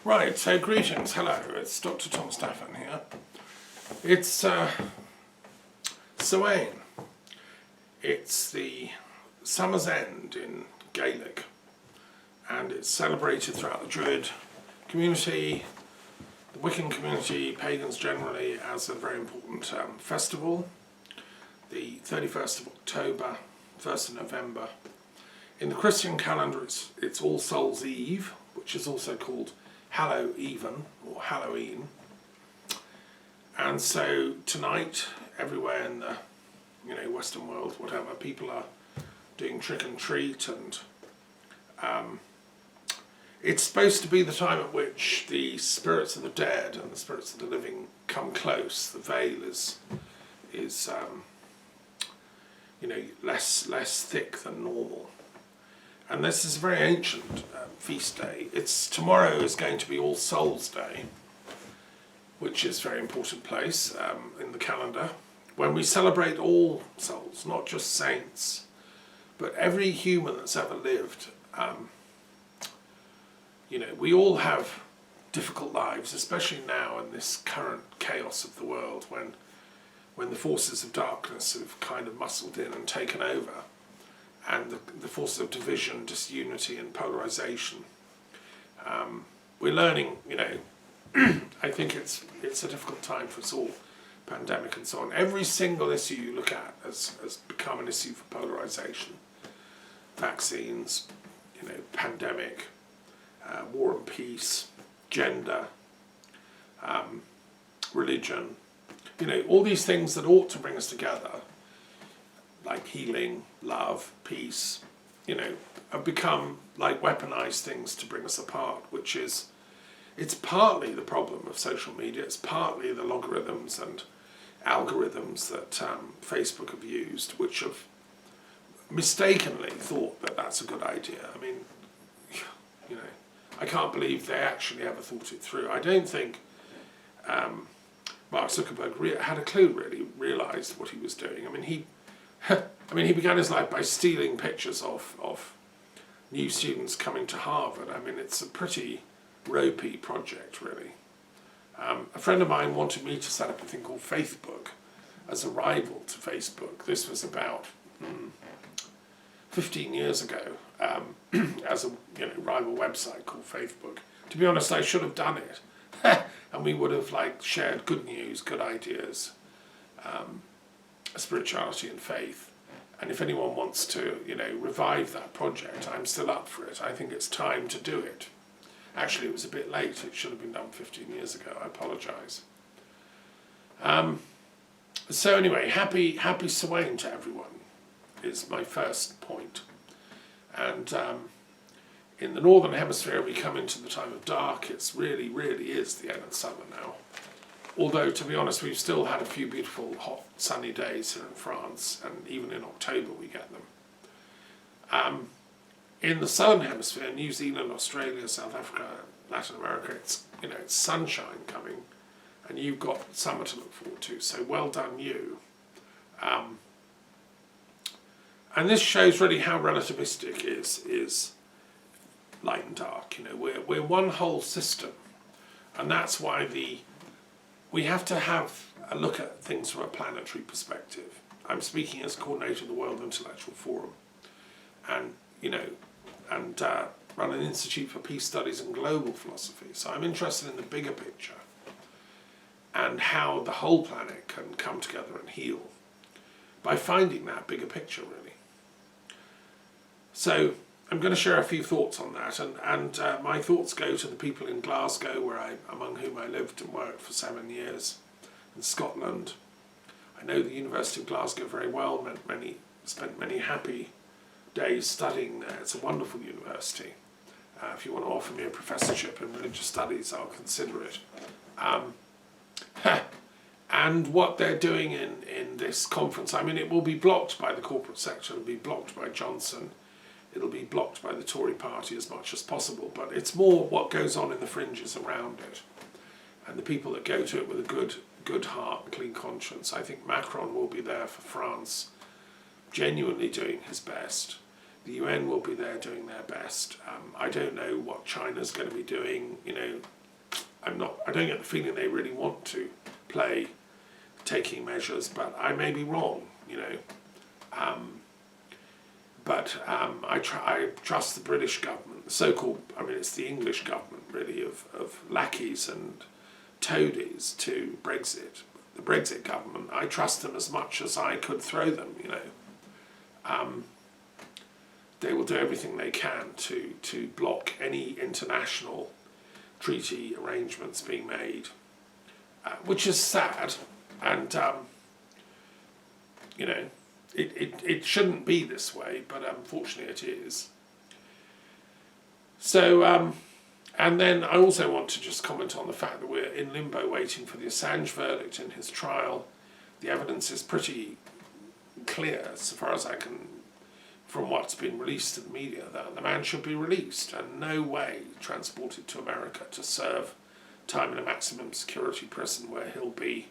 Right, so greetings, hello, it's Dr. Thomas Daffern here. It's Samhain. It's the summer's end in Gaelic, and it's celebrated throughout the Druid community, the Wiccan community, pagans generally, as a very important festival. The 31st of October, 1st of November. In the Christian calendar it's All Souls Eve, which is also called Hallow Even, or Halloween. And so tonight, everywhere in the Western world, whatever, people are doing trick and treat, and it's supposed to be the time at which the spirits of the dead and the spirits of the living come close. The veil is less thick than normal. And this is a very ancient feast day. Tomorrow is going to be All Souls Day, which is a very important place in the calendar, when we celebrate all souls, not just saints, but every human that's ever lived. We all have difficult lives, especially now in this current chaos of the world, when the forces of darkness have kind of muscled in and taken over, and the forces of division, disunity and polarization. We're learning, I think it's a difficult time for us all, pandemic and so on. Every single issue you look at has become an issue for polarization. Vaccines, pandemic, war and peace, gender, religion, all these things that ought to bring us together, like healing, love, peace, have become like weaponized things to bring us apart, it's partly the problem of social media, it's partly the logarithms and algorithms that Facebook have used, which have mistakenly thought that that's a good idea. I mean, I can't believe they actually ever thought it through. I don't think Mark Zuckerberg had a clue, really, realised what he was doing. I mean, he began his life by stealing pictures of new students coming to Harvard. I mean, it's a pretty ropey project, really. A friend of mine wanted me to set up a thing called Faithbook as a rival to Facebook. This was about 15 years ago, as a rival website called Faithbook. To be honest, I should have done it, and we would have shared good news, good ideas, spirituality and faith. And if anyone wants to, revive that project, I'm still up for it. I think it's time to do it. Actually, it was a bit late. It should have been done 15 years ago. I apologise. So anyway, happy Samhain to everyone is my first point. And in the Northern Hemisphere, we come into the time of dark. It's really is the end of summer now. Although, to be honest, we've still had a few beautiful, hot, sunny days here in France, and even in October we get them. In the Southern Hemisphere, New Zealand, Australia, South Africa, Latin America, it's sunshine coming, and you've got summer to look forward to. So well done, you. And this shows really how relativistic is light and dark. We're one whole system, and that's why we have to have a look at things from a planetary perspective. I'm speaking as coordinator of the World Intellectual Forum, and run an Institute for Peace Studies and Global Philosophy. So I'm interested in the bigger picture and how the whole planet can come together and heal by finding that bigger picture, really. So I'm going to share a few thoughts on that, and my thoughts go to the people in Glasgow, among whom I lived and worked for 7 years, in Scotland. I know the University of Glasgow very well, spent many happy days studying there. It's a wonderful university. If you want to offer me a professorship in religious studies, I'll consider it. And what they're doing in this conference, I mean, it will be blocked by the corporate sector, it'll be blocked by Johnson, it'll be blocked by the Tory party as much as possible, but it's more what goes on in the fringes around it, and the people that go to it with a good heart and clean conscience. I think Macron will be there for France, genuinely doing his best. The UN will be there doing their best. I don't know what China's going to be doing. I don't get the feeling they really want to play taking measures, but I may be wrong, you know. I trust the British government, the so-called, I mean, it's the English government really, of lackeys and toadies to Brexit. The Brexit government, I trust them as much as I could throw them, you know. They will do everything they can to block any international treaty arrangements being made, which is sad, and you know, it shouldn't be this way, but unfortunately it is. So, and then I also want to just comment on the fact that we're in limbo waiting for the Assange verdict in his trial. The evidence is pretty clear, so far as I can, from what's been released to the media, that the man should be released and no way transported to America to serve time in a maximum security prison where he'll be,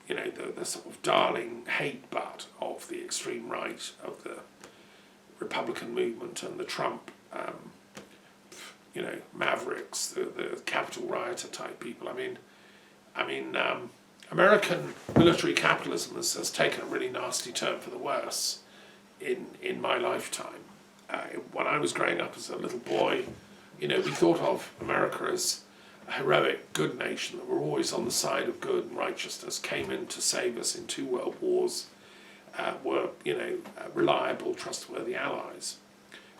you know, the sort of darling hate butt of the extreme right, of the Republican movement and the Trump, you know, mavericks, the Capitol rioter type people. I mean, American military capitalism has taken a really nasty turn for the worse in my lifetime. When I was growing up as a little boy, you know, we thought of America as a heroic, good nation that were always on the side of good and righteousness, came in to save us in 2 world wars, were, you know, reliable, trustworthy allies.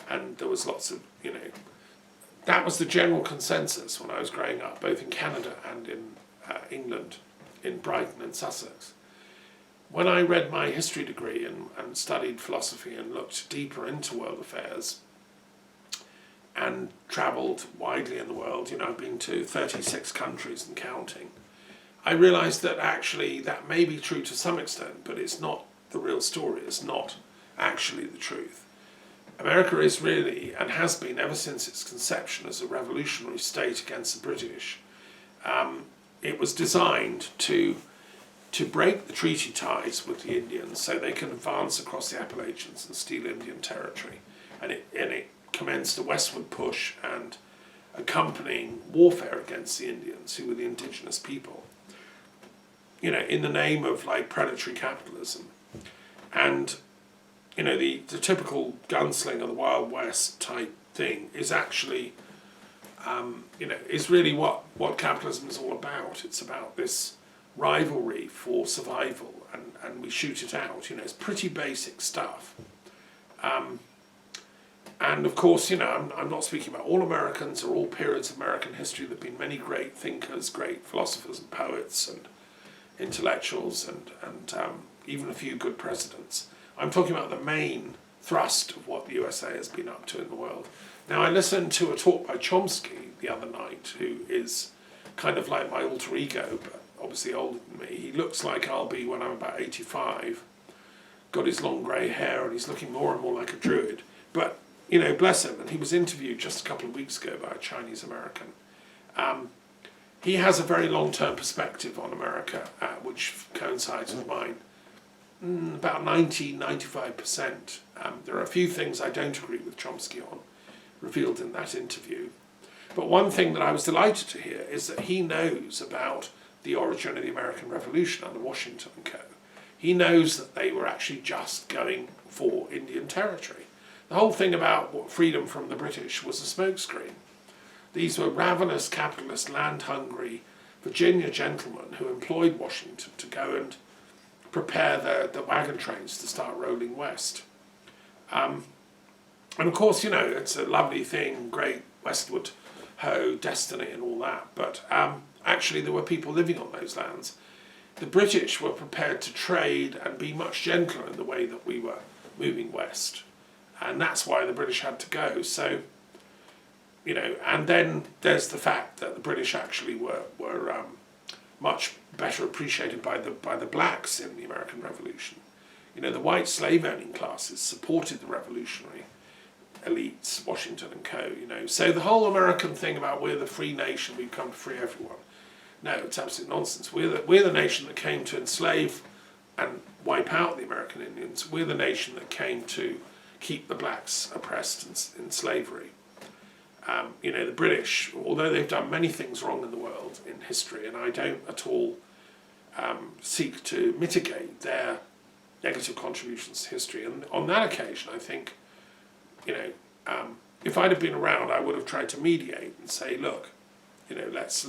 And there was lots of, you know, that was the general consensus when I was growing up, both in Canada and in England, in Brighton and Sussex. When I read my history degree and studied philosophy and looked deeper into world affairs and travelled widely in the world, you know, I've been to 36 countries and counting, I realised that actually that may be true to some extent, but it's not the real story, it's not actually the truth. America is really, and has been ever since its conception as a revolutionary state against the British, it was designed to break the treaty ties with the Indians so they can advance across the Appalachians and steal Indian territory. And it commenced a westward push and accompanying warfare against the Indians, who were the indigenous people, you know, in the name of like predatory capitalism. And, you know, the typical gunslinger, the Wild West type thing is actually, you know, is really what capitalism is all about. It's about this rivalry for survival, and we shoot it out. You know, it's pretty basic stuff. And of course, you know, I'm not speaking about all Americans or all periods of American history. There have been many great thinkers, great philosophers and poets and intellectuals, and even a few good presidents. I'm talking about the main thrust of what the USA has been up to in the world. Now, I listened to a talk by Chomsky the other night, who is kind of like my alter ego, but obviously older than me. He looks like I'll be when I'm about 85, got his long grey hair, and he's looking more and more like a druid. But, you know, bless him, and he was interviewed just a couple of weeks ago by a Chinese American. He has a very long-term perspective on America, which coincides with mine. About 90–95%. There are a few things I don't agree with Chomsky on, revealed in that interview. But one thing that I was delighted to hear is that he knows about the origin of the American Revolution under Washington and co. He knows that they were actually just going for Indian territory. The whole thing about freedom from the British was a smokescreen. These were ravenous, capitalist, land-hungry Virginia gentlemen who employed Washington to go and prepare the wagon trains to start rolling west. And of course, you know, it's a lovely thing, great westward ho, destiny and all that, but actually there were people living on those lands. The British were prepared to trade and be much gentler in the way that we were moving west. And that's why the British had to go. So, you know, and then there's the fact that the British actually were much better appreciated by the blacks in the American Revolution. You know, the white slave-owning classes supported the revolutionary elites, Washington and co, you know. So the whole American thing about we're the free nation, we've come to free everyone. No, it's absolute nonsense. We're the nation that came to enslave and wipe out the American Indians. We're the nation that came to keep the blacks oppressed and in slavery. You know, the British, although they've done many things wrong in the world in history, and I don't at all seek to mitigate their negative contributions to history. And on that occasion, I think, you know, if I'd have been around, I would have tried to mediate and say, look, you know, let's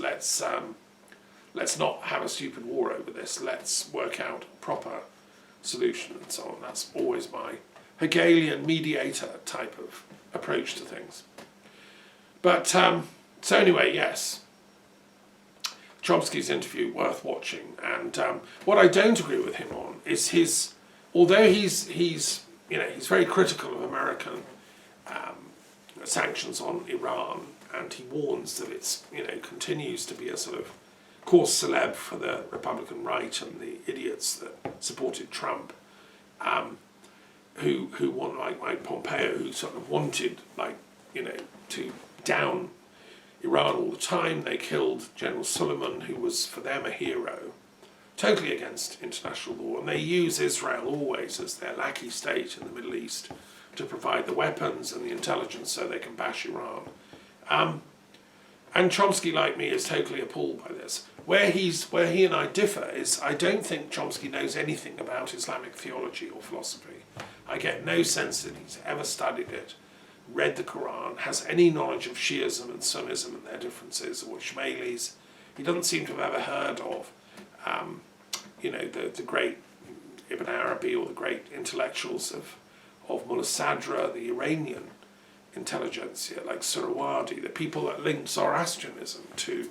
not have a stupid war over this. Let's work out a proper solution and so on. That's always my Hegelian mediator type of approach to things. But so anyway, yes, Chomsky's interview worth watching. And what I don't agree with him on is his, although he's you know, he's very critical of American sanctions on Iran, and he warns that it's, you know, continues to be a sort of cause célèbre for the Republican right and the idiots that supported Trump, who want, like Pompeo, who sort of wanted, like, you know, to down Iran all the time. They killed General Suleiman, who was for them a hero, totally against international law, and they use Israel always as their lackey state in the Middle East to provide the weapons and the intelligence so they can bash Iran. And Chomsky, like me, is totally appalled by this. Where he and I differ is, I don't think Chomsky knows anything about Islamic theology or philosophy. I get no sense that he's ever studied it, read the Quran, has any knowledge of Shiism and Sunnism and their differences, or Ismailis. He doesn't seem to have ever heard of, you know, the great Ibn Arabi or the great intellectuals of Mullah Sadra, the Iranian intelligentsia, like Surawadi, the people that linked Zoroastrianism to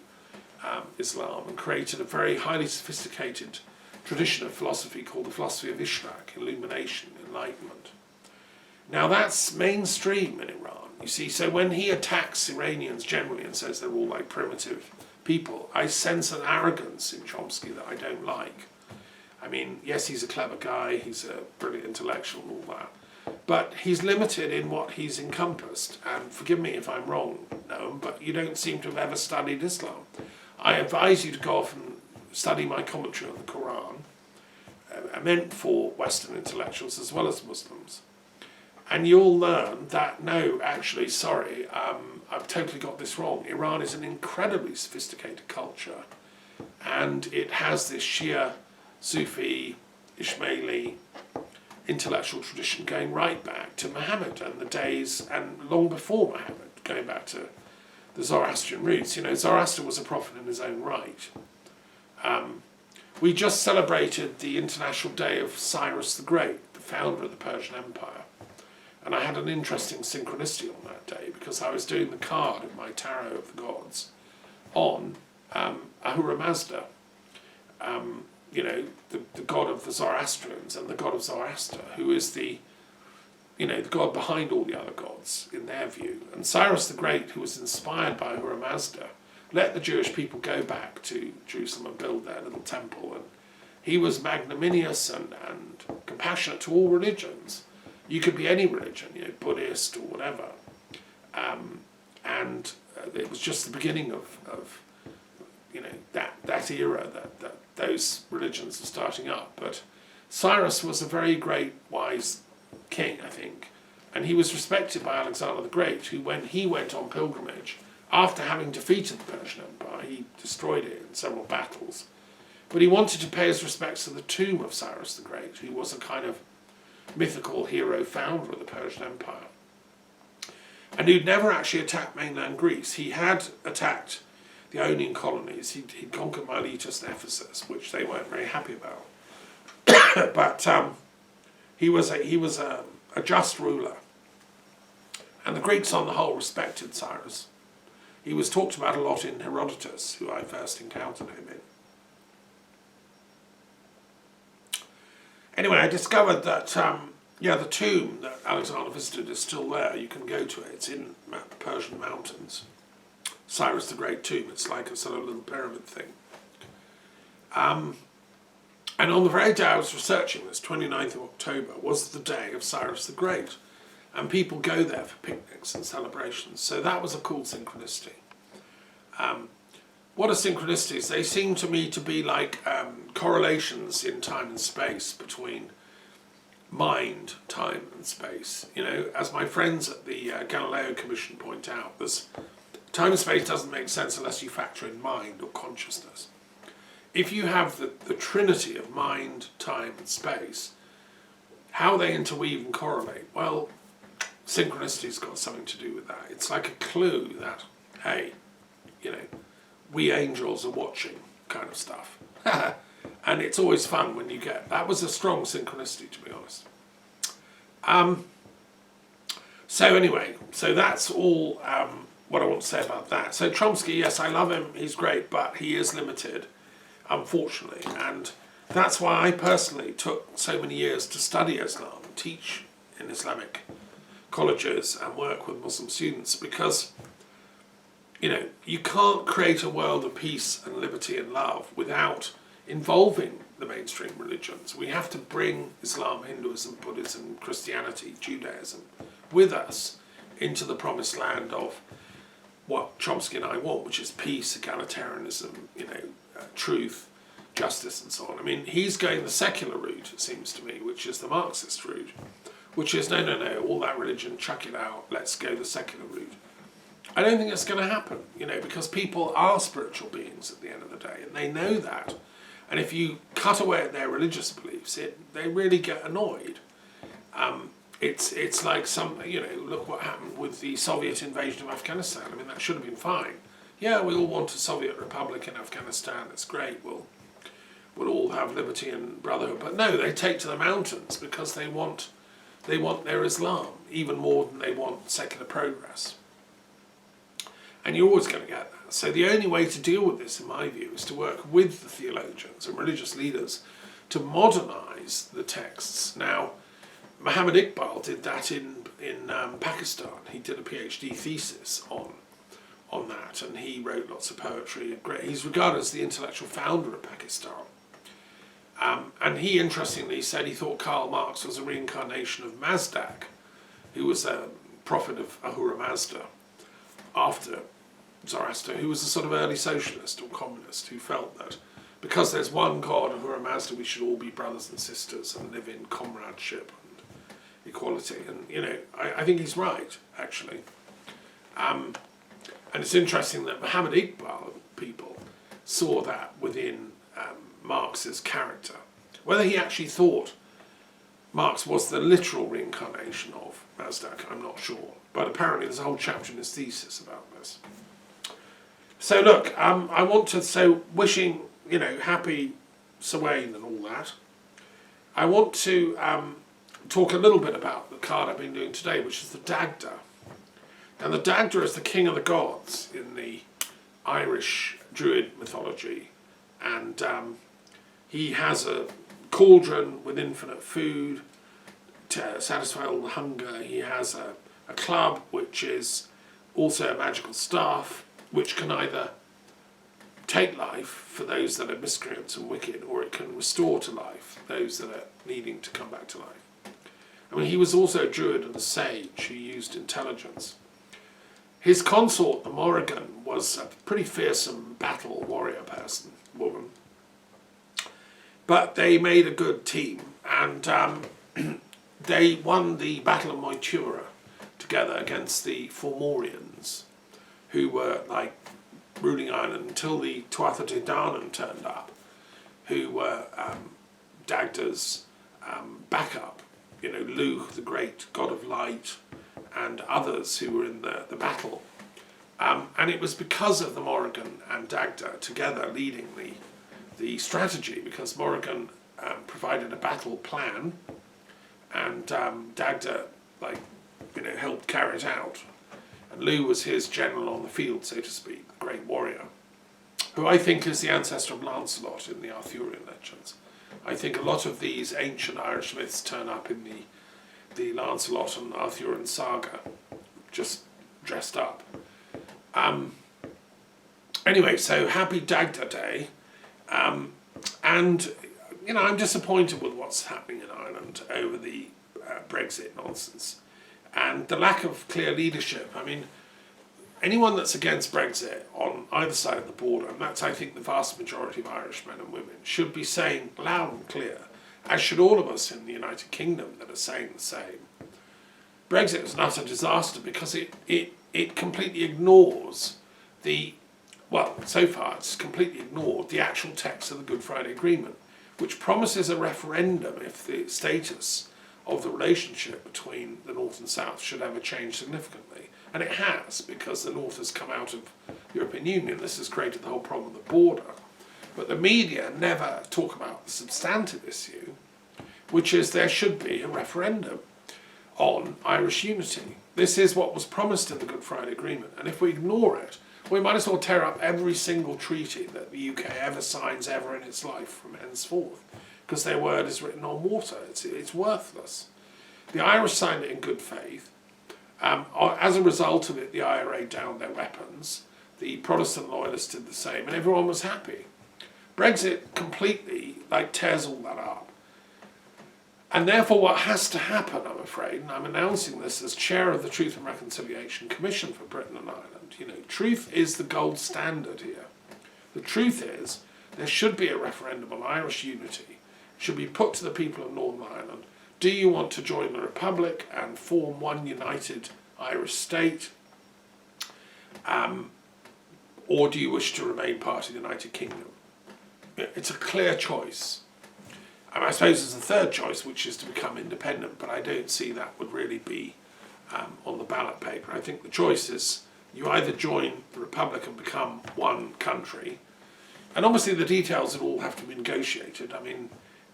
Islam and created a very highly sophisticated tradition of philosophy called the philosophy of Ishraq, illumination, enlightenment. Now that's mainstream in Iran, you see, so when he attacks Iranians generally and says they're all like primitive people, I sense an arrogance in Chomsky that I don't like. I mean, yes, he's a clever guy, he's a brilliant intellectual and all that, but he's limited in what he's encompassed, and forgive me if I'm wrong, Noam, but you don't seem to have ever studied Islam. I advise you to go off and study my commentary on the Quran, meant for Western intellectuals as well as Muslims, and you'll learn that, no, actually, sorry, I've totally got this wrong. Iran is an incredibly sophisticated culture, and it has this Shia, Sufi, Ismaili intellectual tradition going right back to Muhammad and the days, and long before Muhammad, going back to the Zoroastrian roots. You know, Zoroaster was a prophet in his own right. We just celebrated the International Day of Cyrus the Great, the founder of the Persian Empire. And I had an interesting synchronicity on that day because I was doing the card of my Tarot of the Gods on Ahura Mazda, you know, the god of the Zoroastrians and the god of Zoroaster, who is the, you know, the god behind all the other gods in their view. And Cyrus the Great, who was inspired by Ahura Mazda, let the Jewish people go back to Jerusalem and build their little temple. And he was magnanimous and compassionate to all religions. You could be any religion, you know, Buddhist or whatever. And it was just the beginning of you know, that era that those religions are starting up. But Cyrus was a very great, wise king, I think. And he was respected by Alexander the Great, who, when he went on pilgrimage, after having defeated the Persian Empire, he destroyed it in several battles. But he wanted to pay his respects to the tomb of Cyrus the Great, who was a kind of mythical hero founder of the Persian Empire. And who'd never actually attacked mainland Greece. He had attacked the Ionian colonies. He'd conquered Miletus and Ephesus, which they weren't very happy about. But he was a just ruler. And the Greeks on the whole respected Cyrus. He was talked about a lot in Herodotus, who I first encountered him in. Anyway, I discovered that, the tomb that Alexander visited is still there. You can go to it. It's in the Persian mountains. Cyrus the Great tomb. It's like a sort of little pyramid thing. And on the very day I was researching this, 29th of October, was the day of Cyrus the Great. And people go there for picnics and celebrations. So that was a cool synchronicity. What are synchronicities? They seem to me to be like correlations in time and space between mind, time and space. You know, as my friends at the Galileo Commission point out, time and space doesn't make sense unless you factor in mind or consciousness. If you have the trinity of mind, time and space, how they interweave and correlate, well, synchronicity's got something to do with that. It's like a clue that, hey, you know, we angels are watching kind of stuff. And it's always fun when you get, that was a strong synchronicity, to be honest. So anyway, so that's all what I want to say about that. So Chomsky, yes, I love him, he's great, but he is limited, unfortunately. And that's why I personally took so many years to study Islam, teach in Islamic colleges and work with Muslim students, because, you know, you can't create a world of peace and liberty and love without involving the mainstream religions. We have to bring Islam, Hinduism, Buddhism, Christianity, Judaism with us into the promised land of what Chomsky and I want, which is peace, egalitarianism, you know, truth, justice and so on. I mean, he's going the secular route, it seems to me, which is the Marxist route, which is no, all that religion, chuck it out, let's go the secular route. I don't think it's going to happen, you know, because people are spiritual beings at the end of the day, and they know that. And if you cut away at their religious beliefs, they really get annoyed. It's like you know, look what happened with the Soviet invasion of Afghanistan. I mean, that should have been fine. Yeah, we all want a Soviet republic in Afghanistan. It's great. We'll all have liberty and brotherhood. But no, they take to the mountains because they want their Islam even more than they want secular progress. And you're always going to get that. So the only way to deal with this, in my view, is to work with the theologians and religious leaders to modernise the texts. Now, Muhammad Iqbal did that in Pakistan. He did a PhD thesis on that, and he wrote lots of poetry. He's regarded as the intellectual founder of Pakistan. And he interestingly said he thought Karl Marx was a reincarnation of Mazdak, who was a prophet of Ahura Mazda after Zoroaster, who was a sort of early socialist or communist who felt that because there's one God, Ahura Mazda, we should all be brothers and sisters and live in comradeship and equality. And, you know, I think he's right, actually. And it's interesting that Muhammad Iqbal people saw that within Marx's character. Whether he actually thought Marx was the literal reincarnation of Mazdak, I'm not sure. But apparently there's a whole chapter in his thesis about this. So look, I want to, so wishing, you know, happy Samhain and all that. I want to talk a little bit about the card I've been doing today, which is the Dagda. And the Dagda is the king of the gods in the Irish Druid mythology. And he has a cauldron with infinite food to satisfy all the hunger. He has a club, which is also a magical staff, which can either take life for those that are miscreants and wicked, or it can restore to life those that are needing to come back to life. I mean, he was also a druid and a sage who used intelligence. His consort, the Morrigan, was a pretty fearsome battle warrior woman. But they made a good team, and they won the Battle of Moytura together against the Fomorians, who were like ruling Ireland until the Tuatha De Danann turned up, who were Dagda's backup. You know, Luch, the great god of light, and others who were in the battle. And it was because of the Morrigan and Dagda together leading the strategy, because Morrigan provided a battle plan, and Dagda, like, you know, helped carry it out. And Lu was his general on the field, so to speak, the great warrior, who I think is the ancestor of Lancelot in the Arthurian legends. I think a lot of these ancient Irish myths turn up in the Lancelot and Arthurian saga, just dressed up. Anyway, so happy Dagda Day. And, you know, I'm disappointed with what's happening in Ireland over the Brexit nonsense and the lack of clear leadership. I mean, anyone that's against Brexit on either side of the border, and that's, I think, the vast majority of Irish men and women, should be saying loud and clear, as should all of us in the United Kingdom that are saying the same. Brexit was an utter disaster because it completely ignores so far it's completely ignored the actual text of the Good Friday Agreement, which promises a referendum if the status of the relationship between the North and South should ever change significantly. And it has, because the North has come out of the European Union. This has created the whole problem of the border. But the media never talk about the substantive issue, which is there should be a referendum on Irish unity. This is what was promised in the Good Friday Agreement, and if we ignore it, we might as well tear up every single treaty that the UK ever signs ever in its life from henceforth, because their word is written on water. It's worthless. The Irish signed it in good faith. As a result of it, the IRA downed their weapons. The Protestant loyalists did the same, and everyone was happy. Brexit completely tears all that up. And therefore what has to happen, I'm afraid, and I'm announcing this as chair of the Truth and Reconciliation Commission for Britain and Ireland, truth is the gold standard here. The truth is there should be a referendum on Irish unity. It should be put to the people of Northern Ireland. Do you want to join the Republic and form one united Irish state? Or do you wish to remain part of the United Kingdom? It's a clear choice. I suppose there's a third choice, which is to become independent, but I don't see that would really be on the ballot paper. I think the choice is you either join the Republic and become one country, and obviously the details would all have to be negotiated. I mean,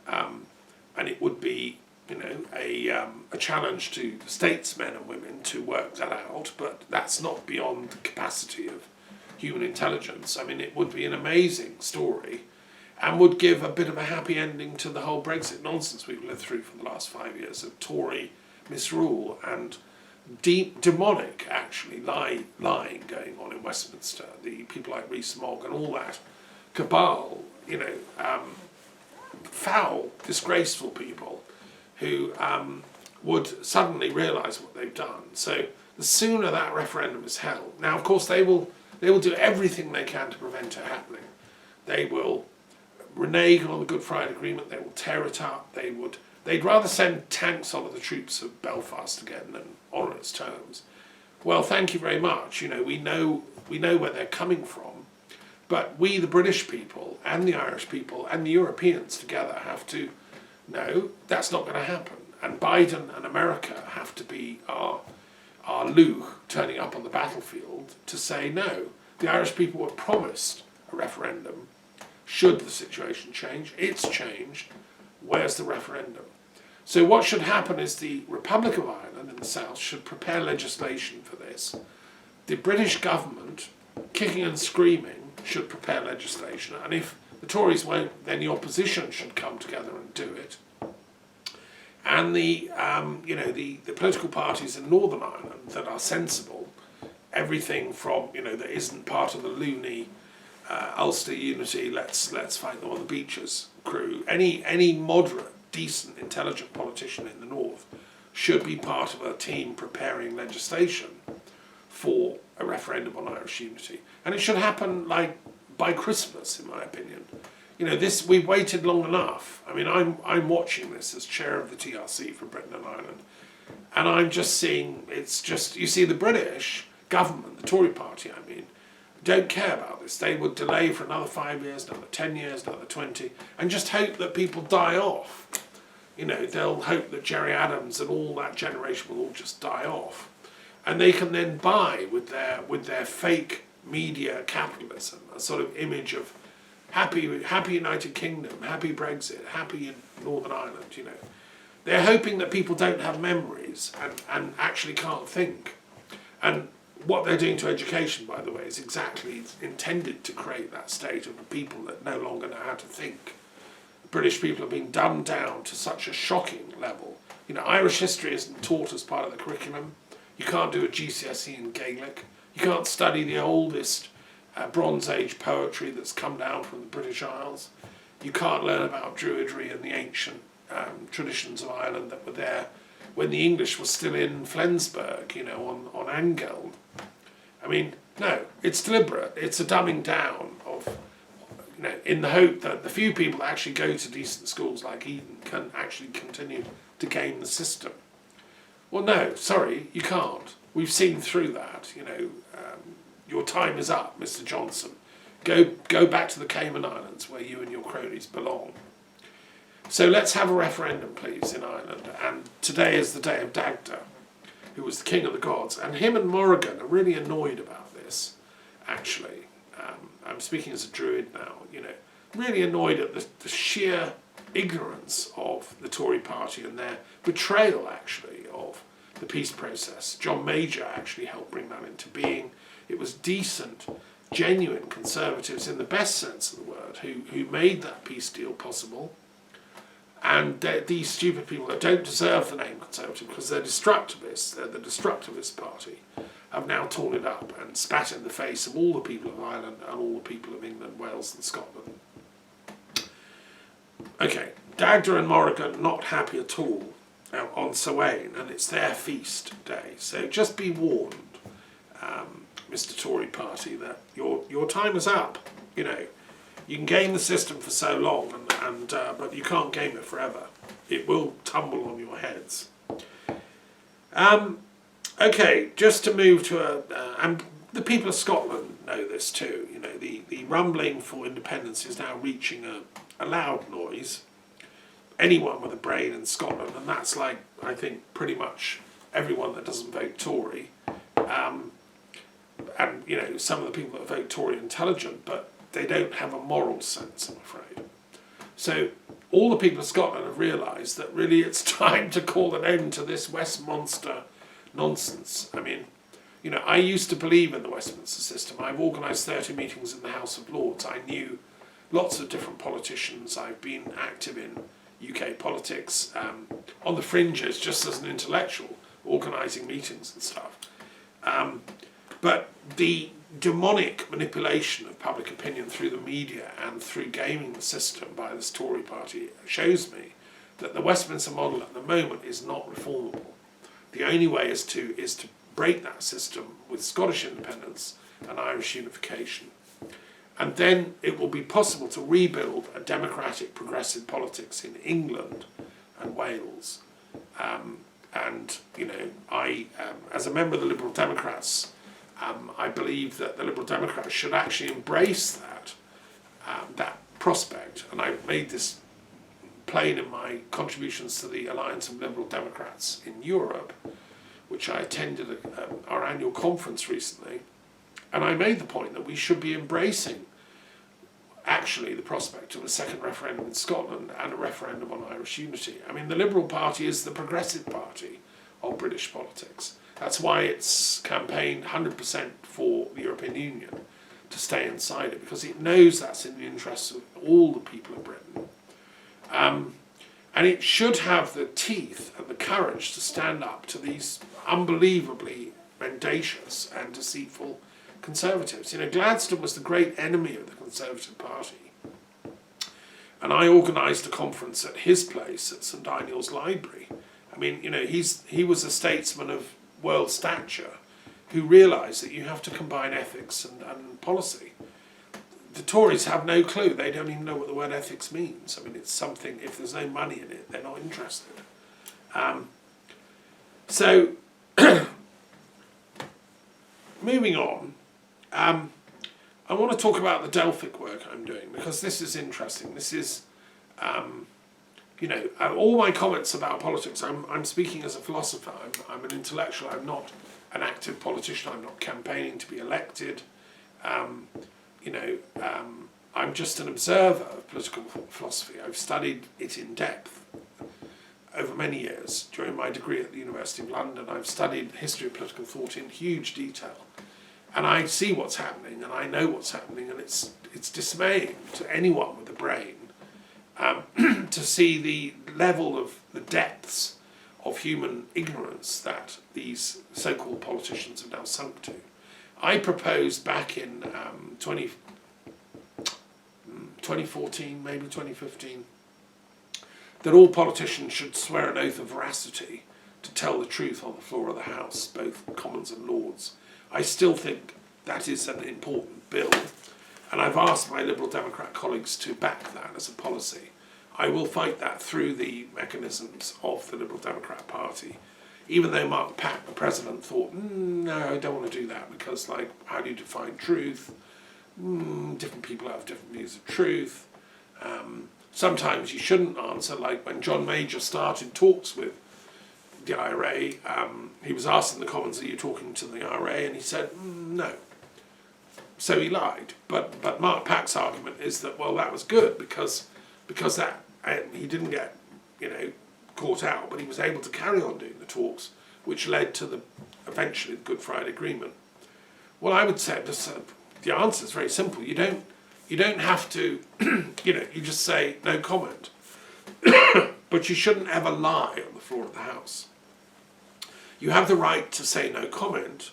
and it would be, a challenge to statesmen and women to work that out, but that's not beyond the capacity of human intelligence. I mean, it would be an amazing story, and would give a bit of a happy ending to the whole Brexit nonsense we've lived through for the last 5 years of Tory misrule and deep demonic, actually, lying going on in Westminster. The people like Rees-Mogg and all that cabal, foul, disgraceful people who would suddenly realise what they've done. So the sooner that referendum is held, now of course they will do everything they can to prevent it happening. They will renege on the Good Friday Agreement. They will tear it up. They'd rather send tanks onto the troops of Belfast again than honour its terms. Well, thank you very much. We know where they're coming from, but we, the British people and the Irish people and the Europeans together, have to know that's not going to happen. And Biden and America have to be our Lou turning up on the battlefield to say no. The Irish people were promised a referendum. Should the situation change? It's changed. Where's the referendum? So what should happen is the Republic of Ireland in the south should prepare legislation for this. The British government, kicking and screaming, should prepare legislation. And if the Tories won't, then the opposition should come together and do it. And the political parties in Northern Ireland that are sensible, everything from, that isn't part of the loony Ulster Unity, let's fight them on the beaches crew. Any moderate, decent, intelligent politician in the north should be part of a team preparing legislation for a referendum on Irish unity, and it should happen by Christmas, in my opinion. We've waited long enough. I mean, I'm watching this as chair of the TRC for Britain and Ireland, and I'm just seeing you see the British government, the Tory party, don't care about this. They would delay for another 5 years, another 10 years, another 20, and just hope that people die off. They'll hope that Gerry Adams and all that generation will all just die off. And they can then buy with their fake media capitalism a sort of image of happy United Kingdom, happy Brexit, happy in Northern Ireland, They're hoping that people don't have memories and actually can't think. And what they're doing to education, by the way, is exactly intended to create that state of the people that no longer know how to think. British people are being dumbed down to such a shocking level. Irish history isn't taught as part of the curriculum. You can't do a GCSE in Gaelic. You can't study the oldest Bronze Age poetry that's come down from the British Isles. You can't learn about Druidry and the ancient traditions of Ireland that were there when the English were still in Flensburg, on Angeld. No, it's deliberate. It's a dumbing down of, in the hope that the few people that actually go to decent schools like Eton can actually continue to game the system. Well, no, sorry, you can't. We've seen through that. Your time is up, Mr. Johnson. Go back to the Cayman Islands where you and your cronies belong. So let's have a referendum, please, in Ireland. And today is the day of Dagda, who was the king of the gods. And him and Morrigan are really annoyed about this, actually. I'm speaking as a druid now, really annoyed at the sheer ignorance of the Tory party and their betrayal, actually, of the peace process. John Major actually helped bring that into being. It was decent, genuine conservatives in the best sense of the word who made that peace deal possible. And these stupid people that don't deserve the name Conservative because they're destructivists, they're the destructivist party, have now torn it up and spat in the face of all the people of Ireland and all the people of England, Wales and Scotland. Okay, Dagda and Morrigan not happy at all on Samhain, and it's their feast day. So just be warned, Mr. Tory party, that your time is up. You can game the system for so long, but you can't game it forever. It will tumble on your heads. Okay, just to move to and the people of Scotland know this too. The rumbling for independence is now reaching a loud noise. Anyone with a brain in Scotland, and that's like, I think, pretty much everyone that doesn't vote Tory. And some of the people that vote Tory are intelligent, but they don't have a moral sense, I'm afraid. So all the people of Scotland have realised that really it's time to call an end to this Westminster nonsense. I used to believe in the Westminster system. I've organised 30 meetings in the House of Lords. I knew lots of different politicians. I've been active in UK politics, on the fringes, just as an intellectual, organising meetings and stuff. But the demonic manipulation of public opinion through the media and through gaming the system by this Tory party shows me that the Westminster model at the moment is not reformable. The only way is to break that system with Scottish independence and Irish unification. And then it will be possible to rebuild a democratic progressive politics in England and Wales. I, as a member of the Liberal Democrats, I believe that the Liberal Democrats should actually embrace that prospect. And I made this plain in my contributions to the Alliance of Liberal Democrats in Europe, which I attended our annual conference recently. And I made the point that we should be embracing actually the prospect of a second referendum in Scotland and a referendum on Irish unity. The Liberal Party is the progressive party of British politics. That's why it's campaigned 100% for the European Union to stay inside it, because it knows that's in the interests of all the people of Britain. And it should have the teeth and the courage to stand up to these unbelievably mendacious and deceitful Conservatives. Gladstone was the great enemy of the Conservative Party. And I organised a conference at his place at St Daniel's Library. He was a statesman of world stature who realised that you have to combine ethics and policy. The Tories have no clue. They don't even know what the word ethics means. It's something, if there's no money in it, they're not interested. Moving on, I want to talk about the Delphic work I'm doing, because this is interesting. This is, all my comments about politics, I'm speaking as a philosopher. I'm an intellectual. I'm not an active politician. I'm not campaigning to be elected. I'm just an observer of political philosophy. I've studied it in depth over many years. During my degree at the University of London, I've studied the history of political thought in huge detail. And I see what's happening, and I know what's happening, and it's dismaying to anyone with a brain to see the level of the depths of human ignorance that these so-called politicians have now sunk to. I proposed back in 2014, maybe 2015, that all politicians should swear an oath of veracity to tell the truth on the floor of the House, both Commons and Lords. I still think that is an important bill. and I've asked my Liberal Democrat colleagues to back that as a policy. I will fight that through the mechanisms of the Liberal Democrat Party, even though Mark Pack, the president, thought, no, I don't want to do that, because, like, how do you define truth? Different people have different views of truth. Sometimes you shouldn't answer, like when John Major started talks with the IRA, he was asked in the Commons, are you talking to the IRA? And he said, no. So he lied. But Mark Pack's argument is that, well, that was good because that he didn't get, caught out, but he was able to carry on doing the talks, which led to eventually the Good Friday Agreement. Well, I would say the answer is very simple. You don't have to, you just say no comment. But you shouldn't ever lie on the floor of the House. You have the right to say no comment,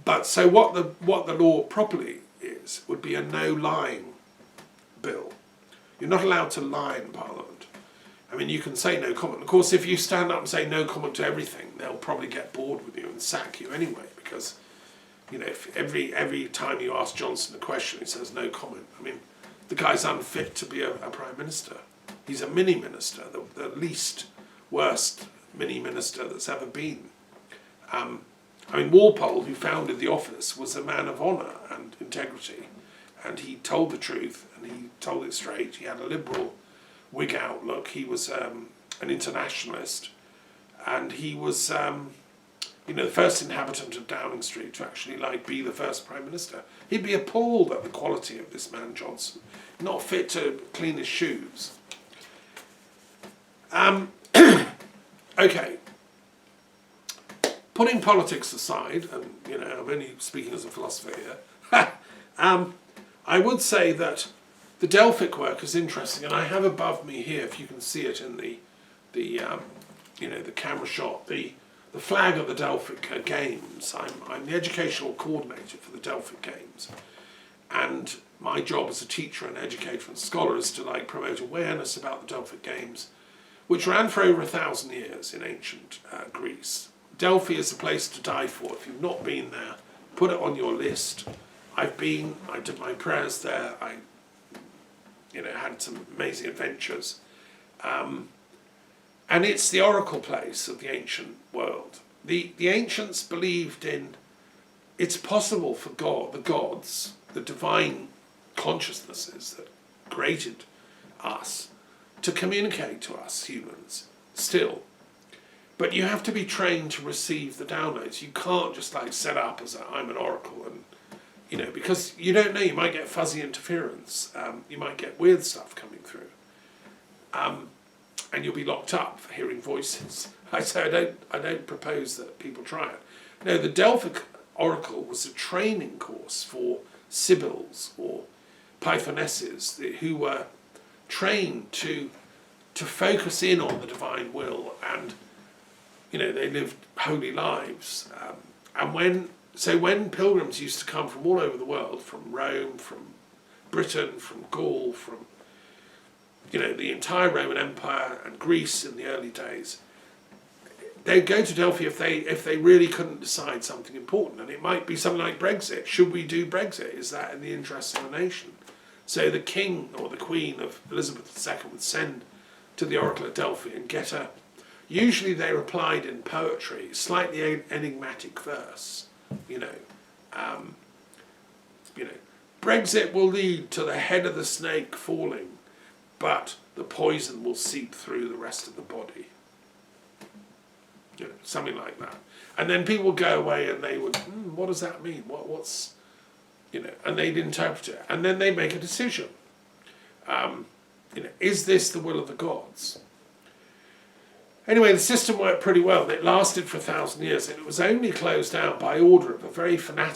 but so what the law properly is would be a no lying bill. You're not allowed to lie in Parliament. I mean, you can say no comment. Of course, if you stand up and say no comment to everything, they'll probably get bored with you and sack you anyway, because, if every time you ask Johnson a question, he says no comment. I mean, the guy's unfit to be a Prime Minister. He's a mini-minister, the least worst mini-minister that's ever been. I mean, Walpole, who founded the office, was a man of honour and integrity, and he told the truth, and he told it straight. He had a liberal Whig outlook. He was an internationalist, and he was, the first inhabitant of Downing Street to actually be the first Prime Minister. He'd be appalled at the quality of this man Johnson, not fit to clean his shoes. Okay. Putting politics aside, and I'm only speaking as a philosopher here, I would say that the Delphic work is interesting, and I have above me here, if you can see it in the camera shot, the flag of the Delphic Games. I'm the educational coordinator for the Delphic Games, and my job as a teacher and educator and scholar is to promote awareness about the Delphic Games, which ran for over 1,000 years in ancient Greece. Delphi is a place to die for. If you've not been there, put it on your list. I've been, I did my prayers there, I had some amazing adventures. And it's the oracle place of the ancient world. The ancients believed it's possible for the gods, the divine consciousnesses that created us, to communicate to us humans still. But you have to be trained to receive the downloads. You can't just set up as I'm an oracle, and because you don't know, you might get fuzzy interference, you might get weird stuff coming through, and you'll be locked up for hearing voices. I don't propose that people try it. No, the Delphic oracle was a training course for Sibyls or Pythonesses who were trained to focus in on the divine will, and they lived holy lives. And when pilgrims used to come from all over the world, from Rome, from Britain, from Gaul, from the entire Roman Empire and Greece in the early days, they'd go to Delphi if they really couldn't decide something important, and it might be something like Brexit. Should we do Brexit? Is that in the interest of the nation? So the king or the queen of Elizabeth II would send to the oracle at Delphi and get a. Usually they replied in poetry, slightly enigmatic verse. Brexit will lead to the head of the snake falling, but the poison will seep through the rest of the body. Something like that. And then people would go away and they would, what does that mean? What's, and they'd interpret it. And then they make a decision. Is this the will of the gods? Anyway, the system worked pretty well, and it lasted for 1,000 years, and it was only closed down by order of a very fanatic